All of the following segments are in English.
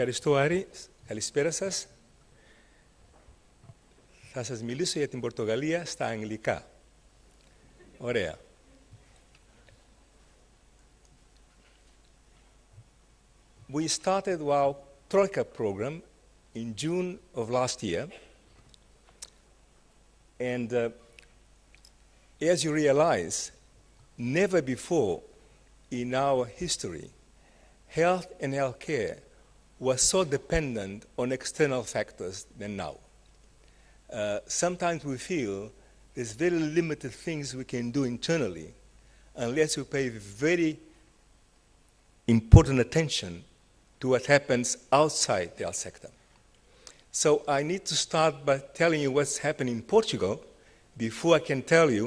Ευχαριστώ, Άρη. Καλησπέρα σας. Θα σας μιλήσω για την Πορτογαλία στα αγγλικά. Ωραία. We started our Troika program in June of last year. And as you realize, never before in our history, health and healthcare was so dependent on external factors than now. Sometimes we feel there's very limited things we can do internally unless we pay very important attention to what happens outside the health sector. So I need to start by telling you what's happening in Portugal before I can tell you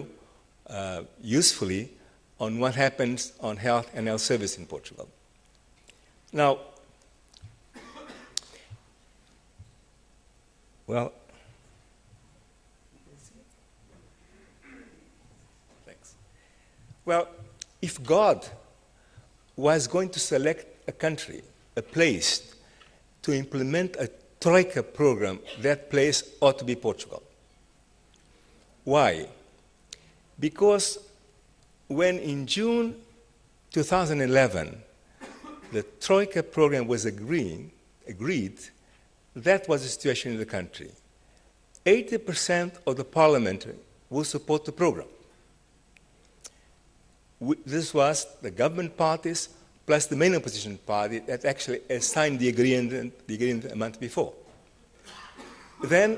usefully on what happens on health and health service in Portugal. Now, well, thanks. Well, if God was going to select a country, a place, to implement a Troika program, that place ought to be Portugal. Why? Because when in June 2011, the Troika program was agreed, that was the situation in the country. 80% of the parliament will support the program. This was the government parties plus the main opposition party that actually signed the agreement a month before. Then,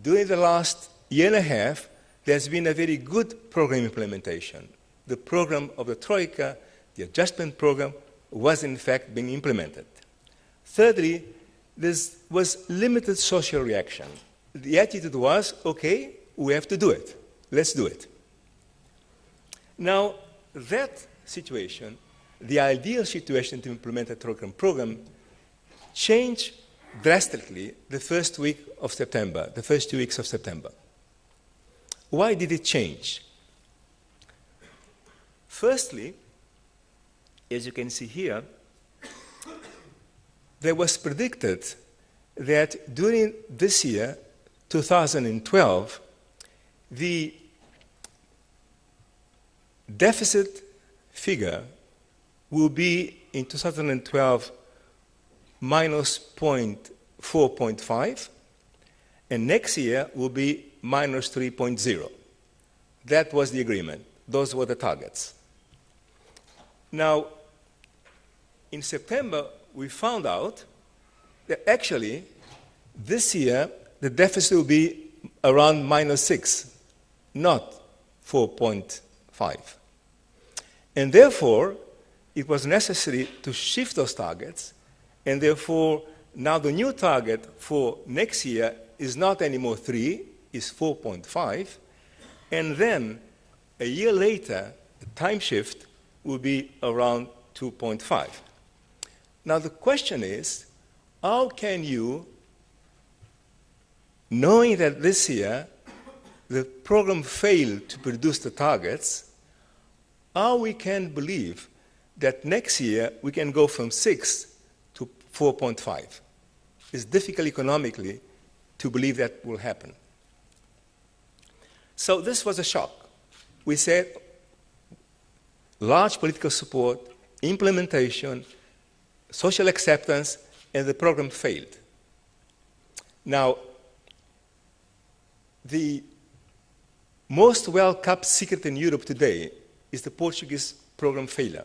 during the last year and a half, there's been a very good program implementation. The program of the Troika, the adjustment program, was in fact being implemented. Thirdly, there was limited social reaction. The attitude was, okay, we have to do it. Let's do it. Now, that situation, the ideal situation to implement a Troika program, changed drastically the first week of September, the first 2 weeks of September. Why did it change? Firstly, as you can see here, there was predicted that during this year, 2012, the deficit figure will be in 2012 minus 4.5, and next year will be minus 3.0. That was the agreement. Those were the targets. Now, in September, we found out that actually this year the deficit will be around minus 6, not 4.5. And therefore, it was necessary to shift those targets, and therefore now the new target for next year is not anymore 3, is 4.5, and then a year later, the time shift will be around 2.5. Now the question is, how can you, knowing that this year the program failed to produce the targets, how we can believe that next year we can go from 6 to 4.5? It's difficult economically to believe that will happen. So this was a shock. We said large political support, implementation, social acceptance, and the program failed. Now, the most well-kept secret in Europe today is the Portuguese program failure.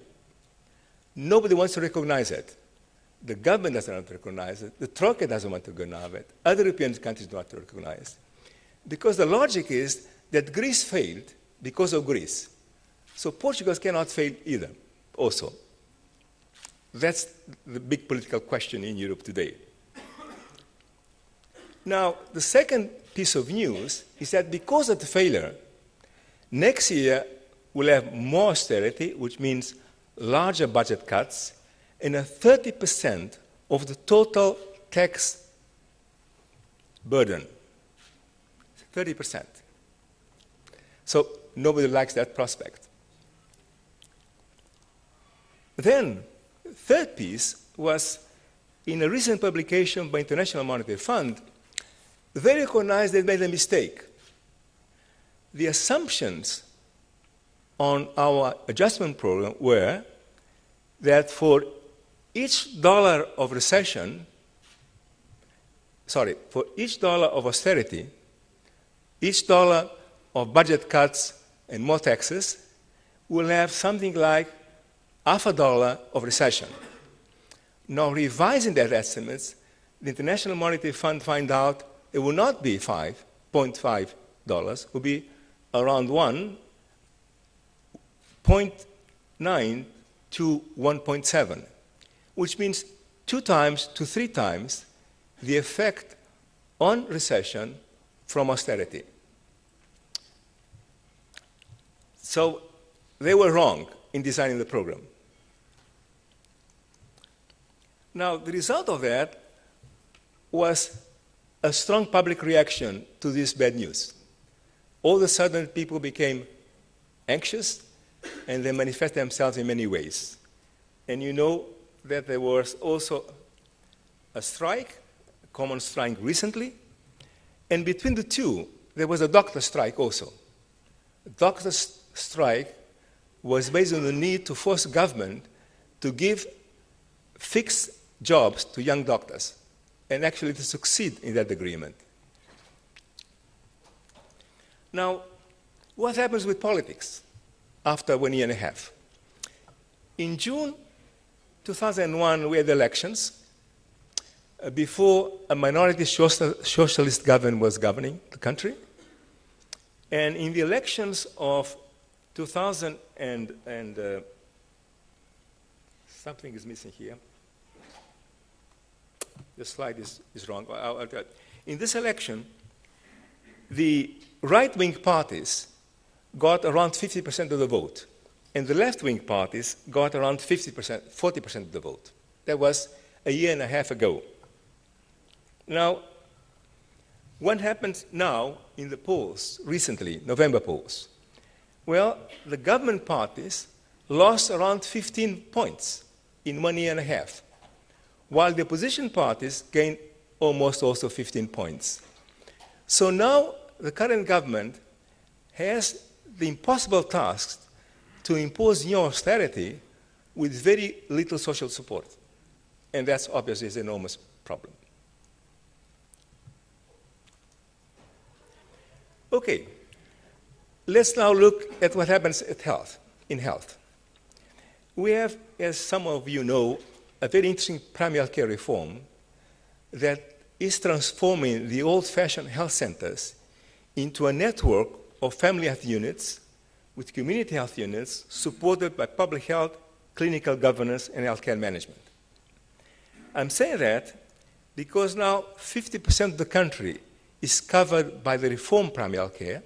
Nobody wants to recognize it. The government doesn't want to recognize it. The Troika doesn't want to recognize it. Other European countries don't want to recognize it. Because the logic is that Greece failed because of Greece. So Portugal cannot fail either, also. That's the big political question in Europe today. Now, the second piece of news is that because of the failure, next year we'll have more austerity, which means larger budget cuts, and 30% of the total tax burden. 30%. So nobody likes that prospect. Then, third piece was in a recent publication by International Monetary Fund, they recognized they made a mistake. The assumptions on our adjustment program were that for each dollar of recession, for each dollar of austerity, each dollar of budget cuts and more taxes, will have something like $0.50 of recession. Now, revising that estimates, the International Monetary Fund find out it will not be $5.5, it will be around 1.9 to 1.7, which means 2 times to 3 times the effect on recession from austerity. So they were wrong in designing the program. Now, the result of that was a strong public reaction to this bad news. All of a sudden, people became anxious, and they manifest themselves in many ways. And you know that there was also a strike, a common strike recently, and between the two, there was a doctor strike also. The doctor strike was based on the need to force government to give fixed jobs to young doctors, and actually to succeed in that agreement. Now, what happens with politics after 1 year and a half? In June 2001, we had elections before a minority socialist government was governing the country. And in the elections of 2000 something is missing here. The slide is wrong. In this election, the right-wing parties got around 50% of the vote, and the left-wing parties got around 50%, 40% of the vote. That was a year and a half ago. Now, what happened now in the polls recently, November polls? Well, the government parties lost around 15 points in 1 year and a half, while the opposition parties gained almost also 15 points. So now the current government has the impossible task to impose new austerity with very little social support. And that's obviously an enormous problem. Okay, let's now look at what happens in health. We have, as some of you know, a very interesting primary care reform that is transforming the old-fashioned health centers into a network of family health units with community health units supported by public health, clinical governance, and healthcare management. I'm saying that because now 50% of the country is covered by the reform primary health care,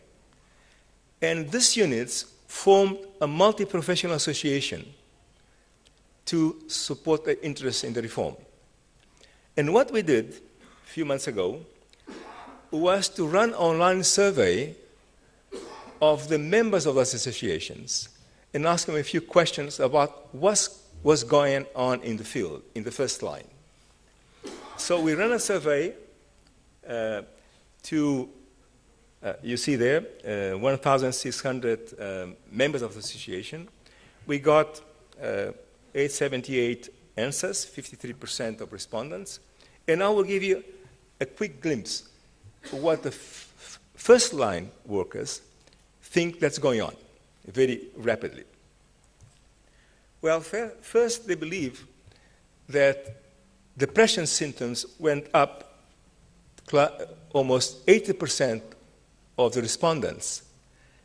and these units formed a multi-professional association to support the interest in the reform. And what we did a few months ago was to run an online survey of the members of those associations and ask them a few questions about what's going on in the field, in the first line. So we ran a survey to, you see there, 1,600 members of the association. We got 878 answers, 53% of respondents. And I will give you a quick glimpse of what the first line workers think that's going on very rapidly. Well, first they believe that depression symptoms went up. Almost 80% of the respondents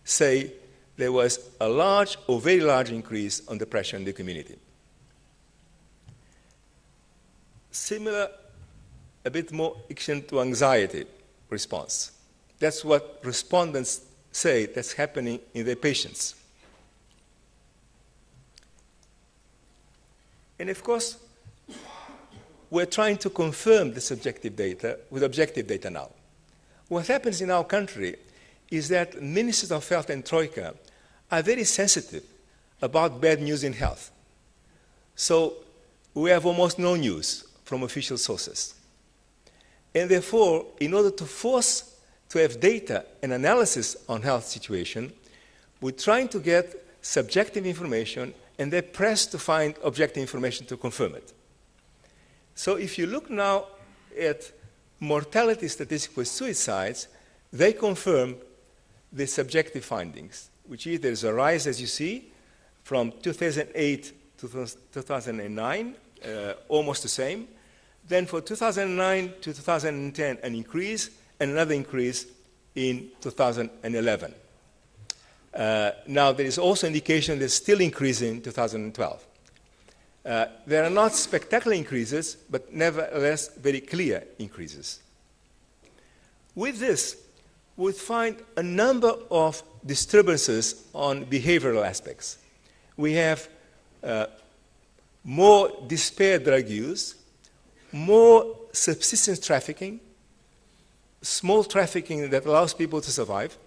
say there was a large or very large increase on depression in the community. Similar, a bit more action to anxiety response. That's what respondents say that's happening in their patients. And of course, we're trying to confirm the subjective data with objective data now. What happens in our country is that ministers of health and Troika are very sensitive about bad news in health. So we have almost no news from official sources. And therefore, in order to force to have data and analysis on health situation, we're trying to get subjective information and they press to find objective information to confirm it. So if you look now at mortality statistics for suicides, they confirm the subjective findings, which is there's a rise, as you see, from 2008 to 2009, almost the same. Then for 2009 to 2010, an increase, and another increase in 2011. Now, there is also indication that it's still increasing in 2012. There are not spectacular increases, but nevertheless very clear increases. With this, we find a number of disturbances on behavioral aspects. We have more despair drug use, more subsistence trafficking, small trafficking that allows people to survive.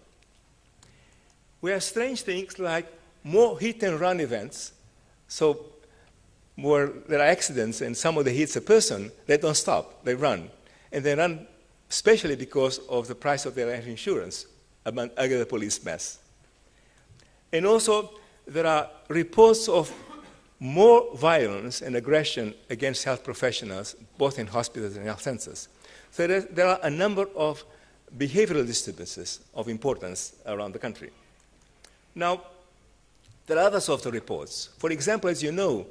We have strange things like more hit-and-run events. So where there are accidents and somebody hits a person, they don't stop, they run. And they run especially because of the price of their life insurance among other police mess. And also, there are reports of more violence and aggression against health professionals, both in hospitals and health centers. So there are a number of behavioral disturbances of importance around the country. Now, there are other sorts of reports. For example, as you know,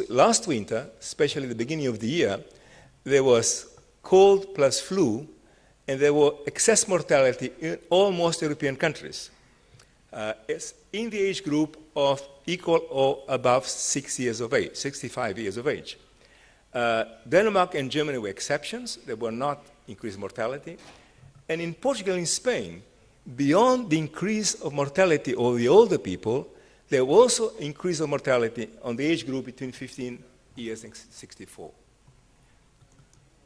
last winter, especially the beginning of the year, there was cold plus flu, and there was excess mortality in almost European countries. It's in the age group of equal or above 65 years of age. Denmark and Germany were exceptions. There were not increased mortality. And in Portugal and Spain, beyond the increase of mortality of the older people, there was also increase of mortality on the age group between 15 years and 64.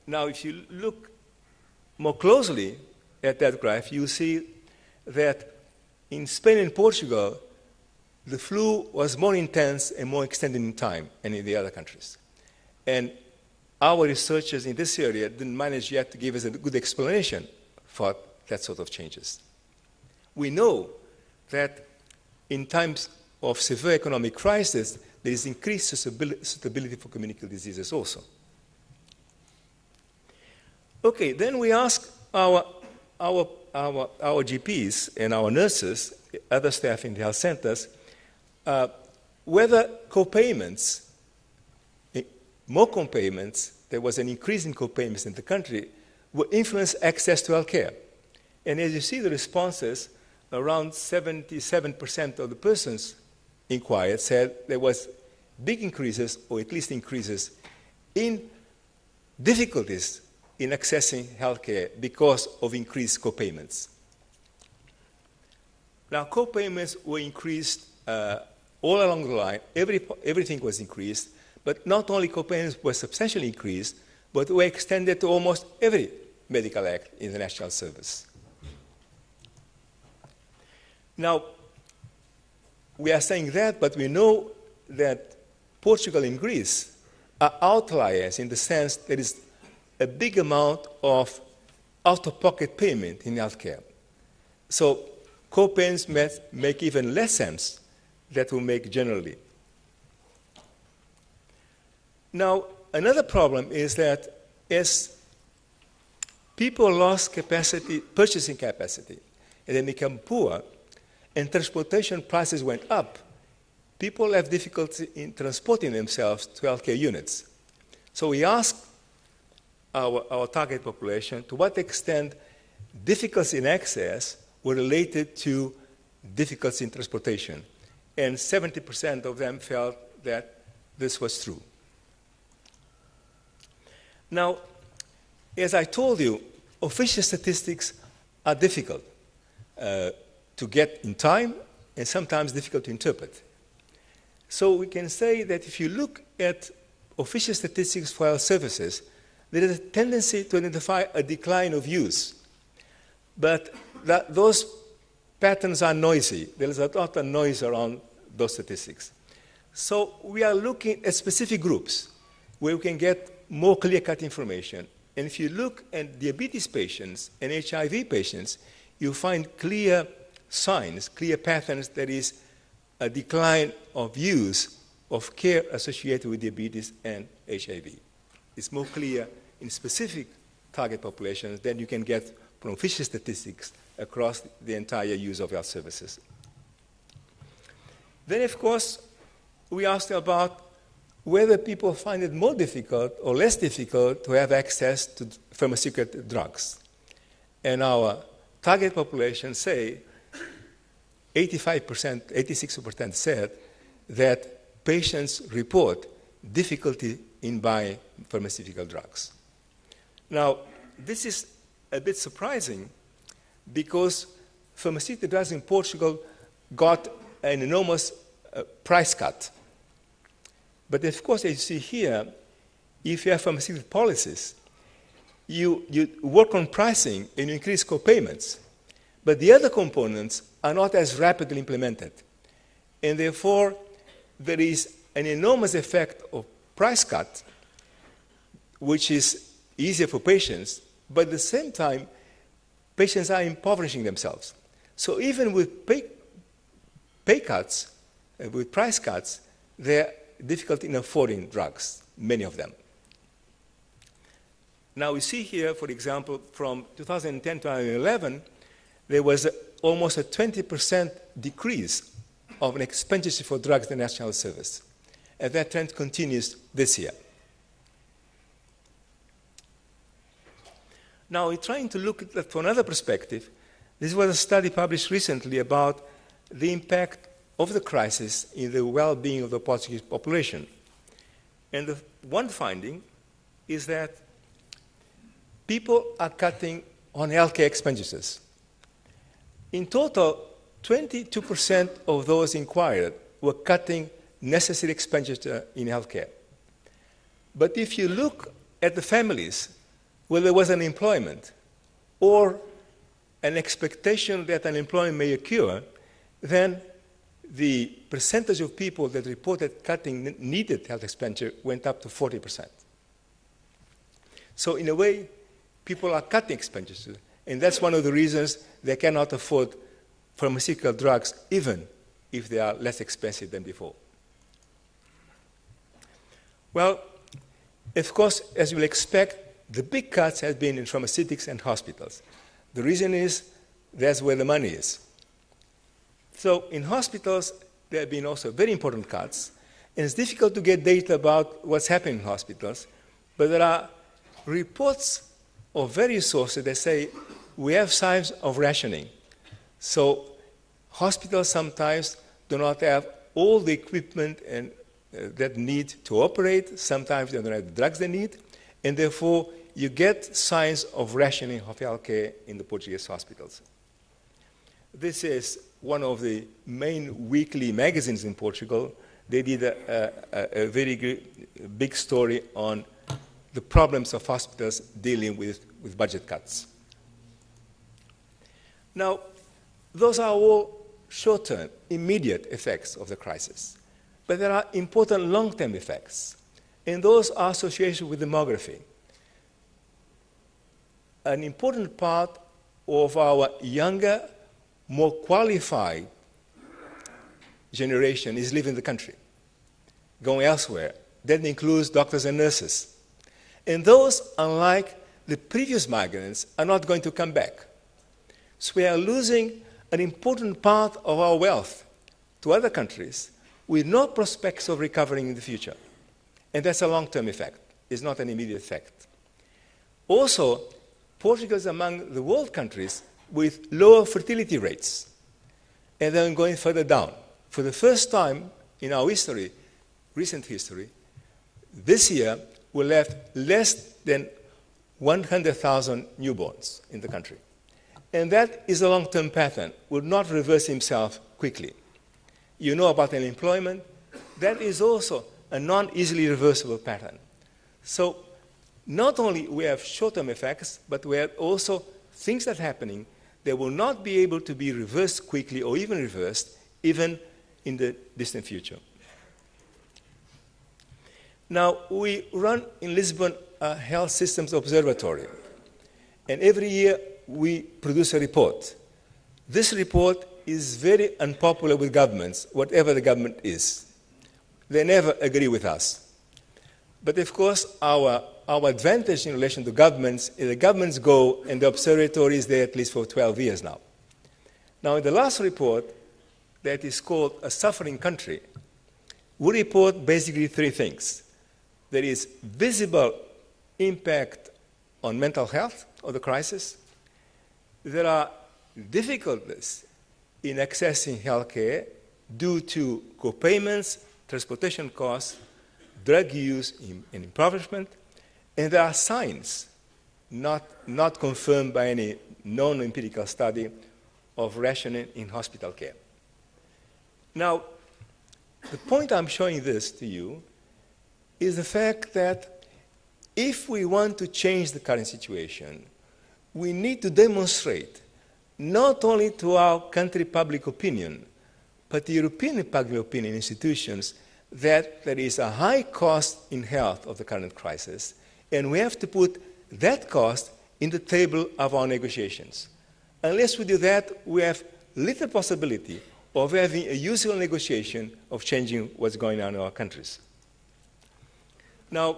Now, if you look more closely at that graph, you see that in Spain and Portugal, the flu was more intense and more extended in time than in the other countries. And our researchers in this area didn't manage yet to give us a good explanation for that sort of changes. We know that in times of severe economic crisis, there is increased susceptibility for communicable diseases also. Okay, then we ask our GPs and our nurses, other staff in the health centers, whether co-payments, more co-payments, there was an increase in co-payments in the country, will influence access to health care. And as you see the responses, around 77% of the persons inquired said there was big increases, or at least increases, in difficulties in accessing health care because of increased co-payments. Now, co-payments were increased all along the line. Everything was increased, but not only co-payments were substantially increased, but were extended to almost every medical act in the national service. Now, we are saying that, but we know that Portugal and Greece are outliers in the sense there is a big amount of out-of-pocket payment in healthcare. So co-payments make even less sense than will make generally. Now, another problem is that as people lost purchasing capacity, and they become poor, and transportation prices went up, people have difficulty in transporting themselves to healthcare units. So we asked our target population to what extent difficulties in access were related to difficulties in transportation. And 70% of them felt that this was true. Now, as I told you, official statistics are difficult to get in time and sometimes difficult to interpret. So we can say that if you look at official statistics for health services, there is a tendency to identify a decline of use. But those patterns are noisy. There is a lot of noise around those statistics. So we are looking at specific groups where we can get more clear-cut information. And if you look at diabetes patients and HIV patients, you find clear signs, clear patterns. There is a decline of use of care associated with diabetes and HIV. It's more clear in specific target populations than you can get from official statistics across the entire use of health services. Then, of course, we asked about whether people find it more difficult or less difficult to have access to pharmaceutical drugs. And our target population say 85%, 86% said that patients report difficulty in buying pharmaceutical drugs. Now, this is a bit surprising because pharmaceutical drugs in Portugal got an enormous price cut. But of course, as you see here, if you have pharmaceutical policies, you work on pricing and you increase co-payments. But the other components are not as rapidly implemented. And therefore, there is an enormous effect of price cut, which is easier for patients, but at the same time, patients are impoverishing themselves. So even with pay cuts, with price cuts, they're difficult in affording drugs, many of them. Now we see here, for example, from 2010 to 2011, there was almost a 20% decrease of an expenditure for drugs in the National Service. And that trend continues this year. Now, we're trying to look at that from another perspective. This was a study published recently about the impact of the crisis in the well-being of the Portuguese population. And the one finding is that people are cutting on healthcare expenditures. In total, 22% of those inquired were cutting necessary expenditure in healthcare. But if you look at the families where there was unemployment or an expectation that unemployment may occur, then the percentage of people that reported cutting needed health expenditure went up to 40%. So in a way, people are cutting expenditure, and that's one of the reasons they cannot afford pharmaceutical drugs, even if they are less expensive than before. Well, of course, as you will expect, the big cuts have been in pharmaceutics and hospitals. The reason is that's where the money is. So in hospitals, there have been also very important cuts, and it's difficult to get data about what's happening in hospitals, but there are reports of various sources that say we have signs of rationing. So hospitals sometimes do not have all the equipment and that need to operate. Sometimes they don't have the drugs they need, and therefore you get signs of rationing of healthcare in the Portuguese hospitals. This is one of the main weekly magazines in Portugal. They did a very big story on the problems of hospitals dealing with budget cuts. Now, those are all short-term, immediate effects of the crisis. But there are important long-term effects, and those are associated with demography. An important part of our younger, more qualified generation is leaving the country, going elsewhere. That includes doctors and nurses. And those, unlike the previous migrants, are not going to come back. So we are losing an important part of our wealth to other countries with no prospects of recovering in the future. And that's a long-term effect. It's not an immediate effect. Also, Portugal is among the world countries with lower fertility rates, and then going further down. For the first time in our history, recent history, this year we left less than 100,000 newborns in the country. And that is a long-term pattern, will not reverse itself quickly. You know about unemployment. That is also a non-easily reversible pattern. So not only we have short-term effects, but we have also things that are happening that will not be able to be reversed quickly or even reversed, even in the distant future. Now, we run in Lisbon a health systems observatory, and every year we produce a report. This report is very unpopular with governments, whatever the government is. They never agree with us. But of course, our advantage in relation to governments is the governments go and the observatory is there at least for 12 years now. Now, in the last report, that is called A Suffering Country, we report basically three things. There is visible impact on mental health of the crisis. There are difficulties in accessing healthcare due to co-payments, transportation costs, drug use, and impoverishment. And there are signs, not confirmed by any non-empirical study, of rationing in hospital care. Now, the point I'm showing this to you is the fact that if we want to change the current situation, we need to demonstrate not only to our country public opinion, but the European public opinion institutions that there is a high cost in health of the current crisis, and we have to put that cost in the table of our negotiations. Unless we do that, we have little possibility of having a useful negotiation of changing what's going on in our countries. Now,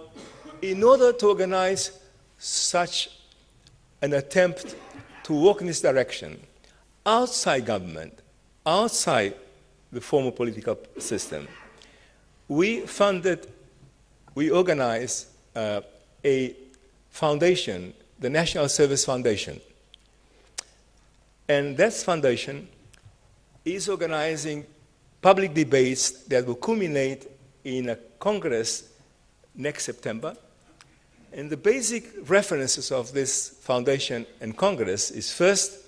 in order to organize such an attempt to walk in this direction, outside government, outside the formal political system, we organized a foundation, the National Service Foundation. And that foundation is organizing public debates that will culminate in a congress next September. And the basic references of this foundation and congress is first,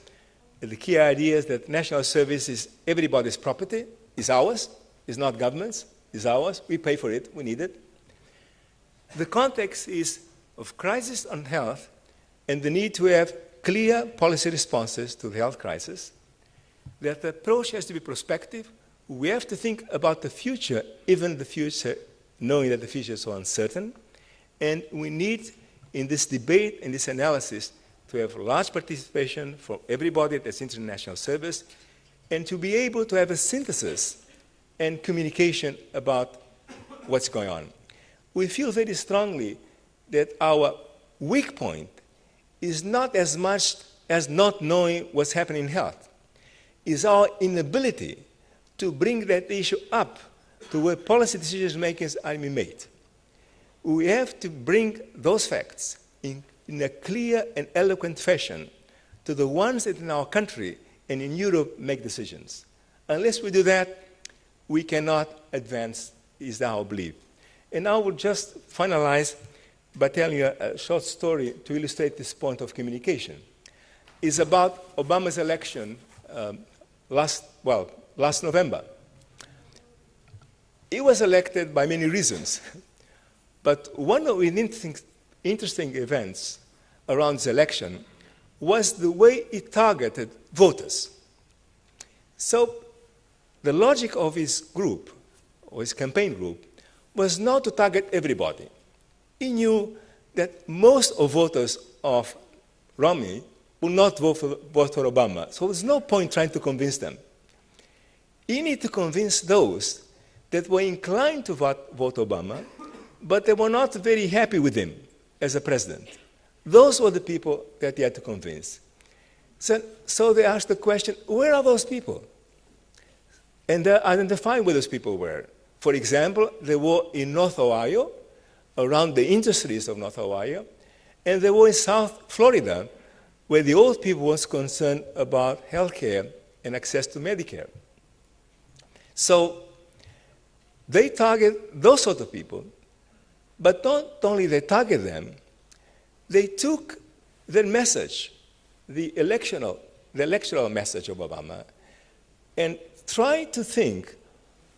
the key idea is that national service is everybody's property, is ours, is not government's, is ours, we pay for it, we need it. The context is of crisis on health and the need to have clear policy responses to the health crisis. That the approach has to be prospective. We have to think about the future, even the future, knowing that the future is so uncertain. And we need, in this debate, in this analysis, to have large participation from everybody that's international service, and to be able to have a synthesis and communication about what's going on. We feel very strongly that our weak point is not as much as not knowing what's happening in health. Is our inability to bring that issue up to where policy decision makings are being made. We have to bring those facts in a clear and eloquent fashion to the ones that in our country and in Europe make decisions. Unless we do that, we cannot advance, is our belief. And I will just finalize by telling you a short story to illustrate this point of communication. It's about Obama's election last November. He was elected by many reasons, but one of the interesting events around this election was the way he targeted voters. So the logic of his group, or his campaign group, was not to target everybody. He knew that most of voters of Romney would not vote for Obama. So there's no point trying to convince them. He needed to convince those that were inclined to vote Obama, but they were not very happy with him as a president. Those were the people that he had to convince. So they asked the question, where are those people? And they identified where those people were. For example, they were in North Ohio, around the industries of North Ohio, and they were in South Florida, where the old people was concerned about health care and access to Medicare. So they target those sort of people, but not only they target them, they took their message, the electoral message of Obama, and tried to think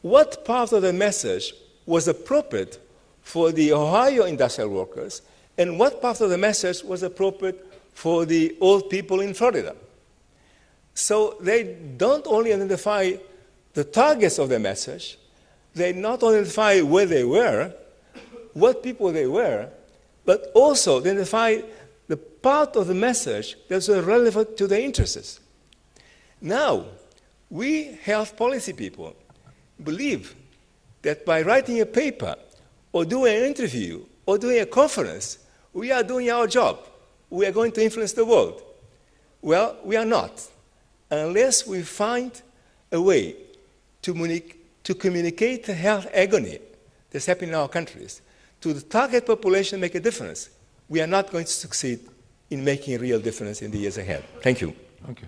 what part of the message was appropriate for the Ohio industrial workers and what part of the message was appropriate for the old people in Florida. So they don't only identify the targets of their message, they not only identify where they were, what people they were, but also identify the part of the message that's relevant to their interests. Now, we health policy people believe that by writing a paper or doing an interview or doing a conference, we are doing our job. We are going to influence the world. Well, we are not, unless we find a way to communicate the health agony that's happening in our countries to the target population and make a difference. We are not going to succeed in making a real difference in the years ahead. Thank you. Okay.